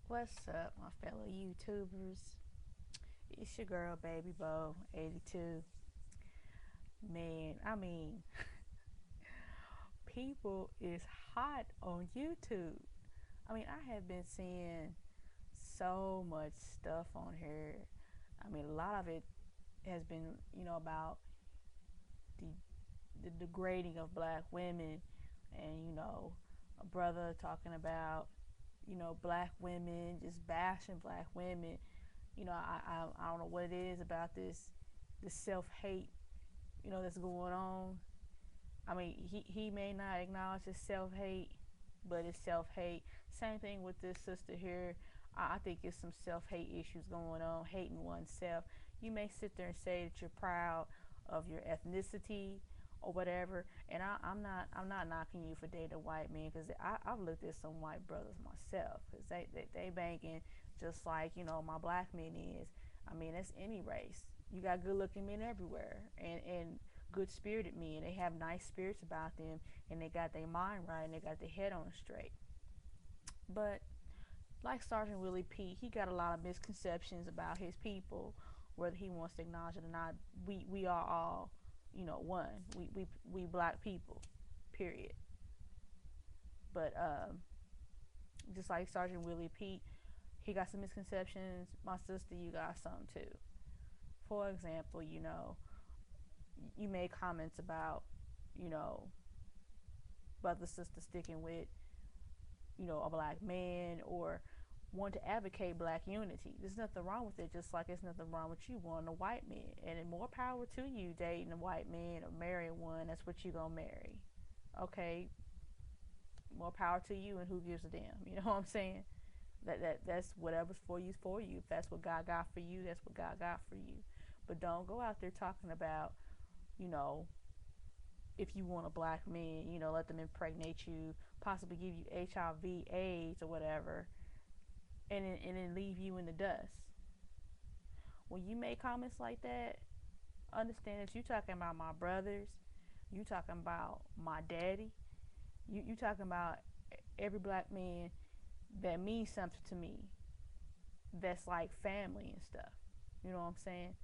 What's up, my fellow YouTubers? It's your girl, Baby Bo 82. Man, people is hot on YouTube. I have been seeing so much stuff on here. A lot of it has been, about the, the degrading of black women, and a brother talking about, black women, just bashing black women. I don't know what it is about this self hate, that's going on. He may not acknowledge his self hate, but it's self hate. Same thing with this sister here. I think it's some self hate issues going on, hating oneself. You may sit there and say that you're proud of your ethnicity or whatever, and I'm not knocking you for dating a white man, because I've looked at some white brothers myself, because they banging just like my black men is. It's any race. You got good looking men everywhere, and good spirited men. They have nice spirits about them, and they got their mind right, and they got their head on straight. But like Sergeant Willie P, he got a lot of misconceptions about his people, whether he wants to acknowledge it or not. We are all, one. We black people, period. But just like Sergeant Willie P, he got some misconceptions. My sister, you got some too. For example, you made comments about, you know, brother sister sticking with, a black man, or want to advocate black unity. There's nothing wrong with it, just like there's nothing wrong with you wanting a white man. And more power to you dating a white man or marrying one. That's what you gonna marry. Okay, more power to you, and who gives a damn? You know what I'm saying? That's whatever's for you is for you. If that's what God got for you, that's what God got for you. But don't go out there talking about, you know, if you want a black man, let them impregnate you, possibly give you HIV, AIDS, or whatever, and then leave you in the dust. When you make comments like that, understand that you talking about my brothers, you talking about my daddy, you talking about every black man that means something to me, that's like family and stuff. You know what I'm saying?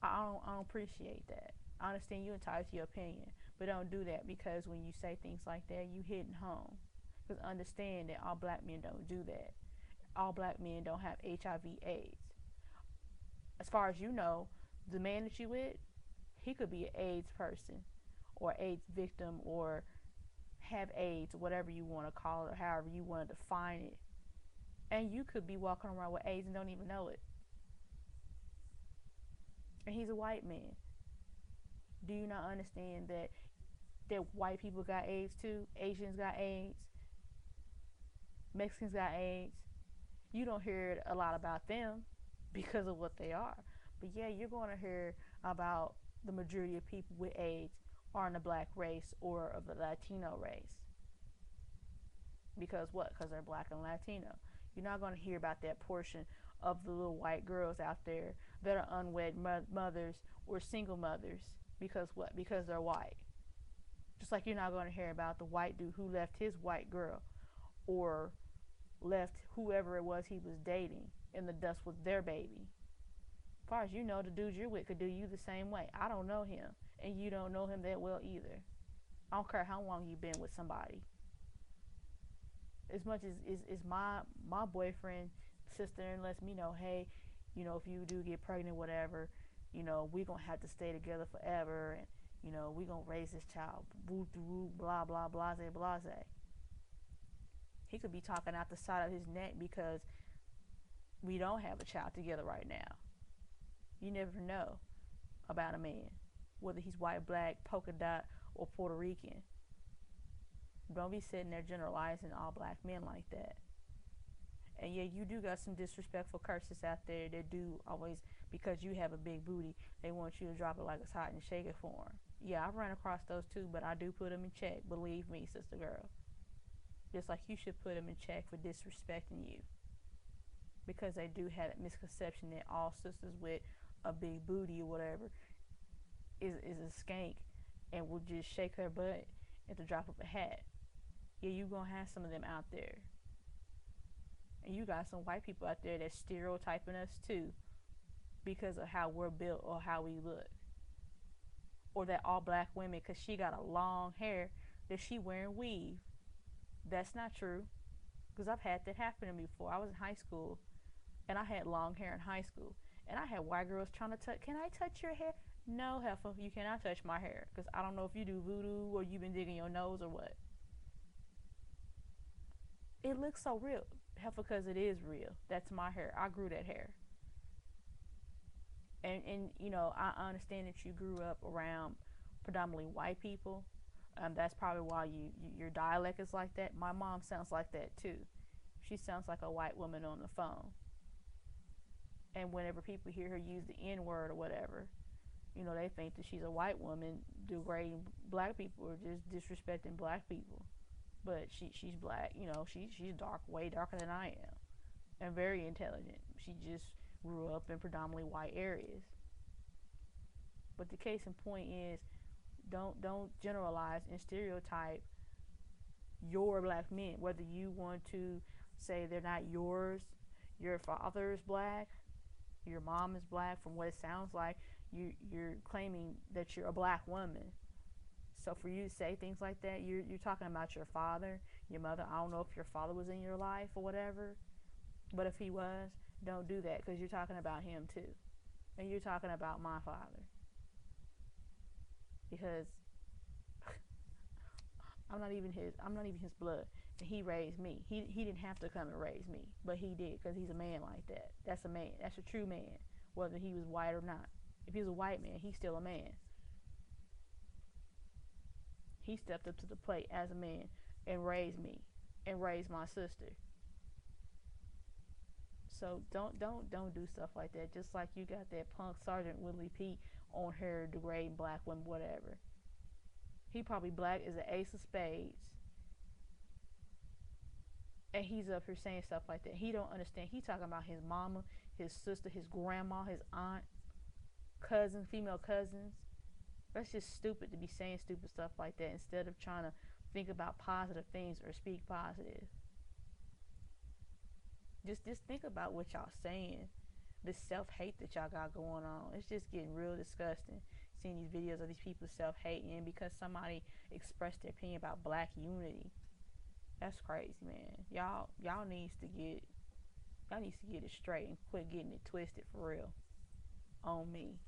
I don't appreciate that. I understand you entitled to your opinion, but don't do that, because when you say things like that, you hitting home. Because understand that all black men don't do that. All black men don't have HIV/AIDS. As far as you know, the man that you with, he could be an AIDS person, or AIDS victim, or have AIDS, whatever you want to call it, or however you want to define it. And you could be walking around with AIDS and don't even know it. And he's a white man. Do you not understand that white people got AIDS too? Asians got AIDS. Mexicans got AIDS. You don't hear a lot about them because of what they are. But yeah, you're going to hear about the majority of people with AIDS are in the black race or of the Latino race. Because what? Because they're black and Latino. You're not going to hear about that portion of the little white girls out there that are unwed mothers or single mothers. Because what? Because they're white. Just like you're not going to hear about the white dude who left his white girl, or left whoever it was he was dating in the dust with their baby. As far as you know, the dude you're with could do you the same way. I don't know him, and you don't know him that well either. I don't care how long you've been with somebody. As much as my boyfriend, sister, and lets me know, hey, if you do get pregnant, whatever, we gonna have to stay together forever, and we gonna raise this child, woo woo, blah blah, blase blase. He could be talking out the side of his neck because we don't have a child together right now. You never know about a man, whether he's white, black, polka dot, or Puerto Rican. Don't be sitting there generalizing all black men like that. And yeah, you do got some disrespectful curses out there that do always, because you have a big booty, they want you to drop it like it's hot and shake it for them. Yeah, I've run across those too, but I do put them in check. Believe me, sister girl. Just like you should put them in check for disrespecting you. Because they do have that misconception that all sisters with a big booty or whatever is a skank and will just shake her butt at the drop of a hat. Yeah, you gonna have some of them out there. And you got some white people out there that's stereotyping us too because of how we're built or how we look. Or that all black women, because she got a long hair, that she wearing weave. That's not true. Because I've had that happen to me before. I was in high school and I had long hair in high school. And I had white girls trying to touch, can I touch your hair? No, heifer, you cannot touch my hair. Because I don't know if you do voodoo or you've been digging your nose or what. It looks so real. Heifer, because it is real. That's my hair. I grew that hair. And you know, I understand that you grew up around predominantly white people. That's probably why your dialect is like that. My mom sounds like that too. She sounds like a white woman on the phone. And whenever people hear her use the N word or whatever, you know, they think that she's a white woman degrading black people or just disrespecting black people. But she's black, you know, she's dark, way darker than I am, and very intelligent. She just grew up in predominantly white areas. But the case in point is, don't generalize and stereotype your black men. Whether you want to say they're not yours, your father is black, your mom is black. From what it sounds like, you're claiming that you're a black woman. So for you to say things like that, you're talking about your father, your mother. I don't know if your father was in your life or whatever, but if he was, don't do that, because you're talking about him too, and you're talking about my father, because I'm not even his blood, and he raised me. He didn't have to come and raise me, but he did, because he's a man like that. That's a man. That's a true man, whether he was white or not. If he's a white man, he's still a man. He stepped up to the plate as a man and raised me and raised my sister. So don't do stuff like that. Just like you got that punk Sergeant Willie P on her degrading black women, whatever. He probably black as an ace of spades, and he's up here saying stuff like that. He don't understand. He talking about his mama, his sister, his grandma, his aunt, cousins, female cousins. That's just stupid to be saying stupid stuff like that instead of trying to think about positive things or speak positive. Just think about what y'all saying. This self-hate that y'all got going on. It's just getting real disgusting. Seeing these videos of these people self-hating because somebody expressed their opinion about black unity. That's crazy, man. Y'all needs to get it straight and quit getting it twisted for real. On me.